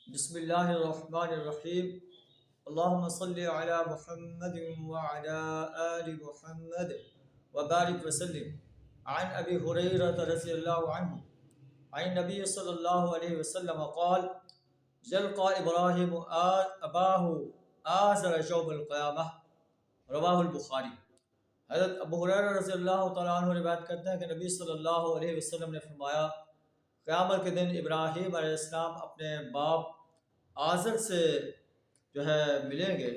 بسم اللہ الرحمن الرحیم اللہم صلی علی محمد وعلی آل محمد وبارک وسلم عن ابی ہریرہ رضی اللہ عنہ عن نبی صلی اللہ علیہ وسلم قال یلقى ابراہیم اباہ آزر یوم القیامہ رواہ البخاری۔ حضرت ابو ہریرہ رضی اللہ تعالیٰ عنہ روایت کرتے ہیں کہ نبی صلی اللہ علیہ وسلم نے فرمایا قیامت کے دن ابراہیم علیہ السلام اپنے باپ آزر سے ملیں گے،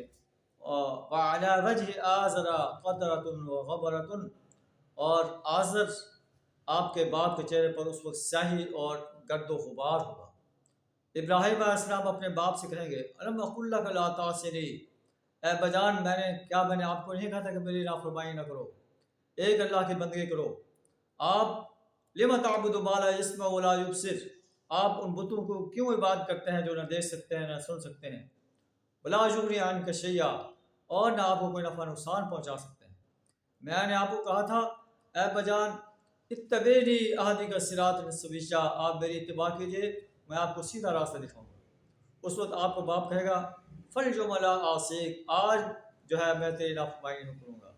وعلی وجہ آزر قطرۃ وغبرۃ، اور آزر آپ کے باپ کے چہرے پر اس وقت سیاہی اور گرد و غبار ہوگا۔ ابراہیم علیہ السلام اپنے باپ سے کہیں گے الم اقل لک لا تعصنی، اے بجان میں نے آپ کو نہیں کہا تھا کہ میری نافرمانی نہ کرو، ایک اللہ کی بندگی کرو۔ آپ لم تعبد ما لا يسمع ولا يبصر، آپ ان بتوں کو کیوں عبادت کرتے ہیں جو نہ دیکھ سکتے ہیں نہ سن سکتے ہیں، ولا یغنی عنک شیئا، اور نہ آپ کو کوئی نفع نقصان پہنچا سکتے ہیں۔ میں نے آپ کو کہا تھا اے بجان اتبعنی اہدک صراطا سویا، آپ میری اتباع کیجیے، میں آپ کو سیدھا راستہ دکھاؤں گا۔ اس وقت آپ کو باپ کہے گا فاليوم لا اعصیک، آج میں تیری نافرمانی نہیں کروں گا۔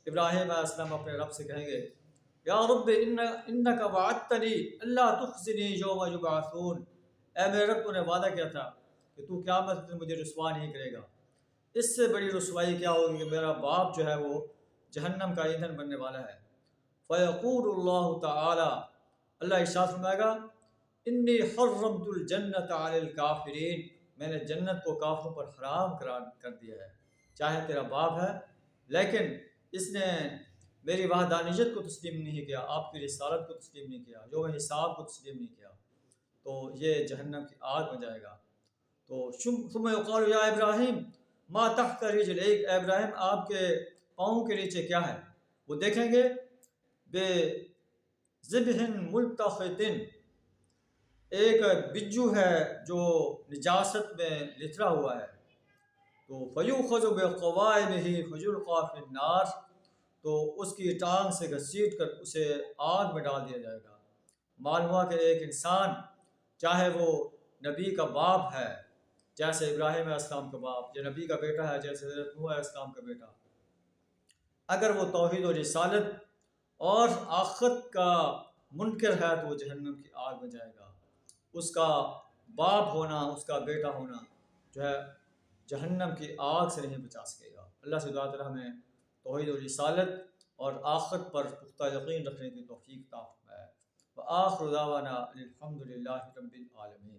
ابراہیم علیہ السلام اپنے رب سے کہیں گے یا رب انک وعدتنی الا تخزنی یوم یبعثون، اے میرے رب تو نے وعدہ کیا تھا کہ تو قیامت میں مجھے رسوا نہیں کرے گا۔ اس سے بڑی رسوائی کیا ہوگی کہ میرا باپ وہ جہنم کا ایندھن بننے والا ہے۔ فیقول اللہ تعالی، اللہ ارشاد فرمائے گا انی حرمت الجنت علی الکافرین، میں نے جنت کو کافروں پر حرام قرار کر دیا ہے۔ چاہے تیرا باپ ہے لیکن اس نے میری وحدانیت کو تسلیم نہیں کیا، آپ کی رسالت کو تسلیم نہیں کیا، جو حساب کو تسلیم نہیں کیا، تو یہ جہنم کی آگ میں جائے گا۔ تو ثم یقال یا ابراہیم ما تحت رجلیک، اے ابراہیم آپ کے پاؤں کے نیچے کیا ہے؟ وہ دیکھیں گے بے ذبح ملتخط، ایک بجو ہے جو نجاست میں لتھڑا ہوا ہے، تو فیوخذ بقوائمہ فیلقی فی النار، تو اس کی ٹانگ سے گھسیٹ کر اسے آگ میں ڈال دیا جائے گا۔ معلوم ہوا کہ ایک انسان چاہے وہ نبی کا باپ ہے جیسے ابراہیم علیہ السلام کا باپ، یا نبی کا بیٹا ہے جیسے حضرت نوح علیہ السلام کا بیٹا، اگر وہ توحید و رسالت اور آخرت کا منکر ہے تو وہ جہنم کی آگ میں جائے گا۔ اس کا باپ ہونا، اس کا بیٹا ہونا جہنم کی آگ سے نہیں بچا سکے گا۔ اللہ سے دعا تعالیٰ ہمیں توحید و رسالت اور آخرت پر پختہ یقین رکھنے کی توفیق عطا فرمائے۔ وآخر دعوانا الحمد للہ رب العالمین۔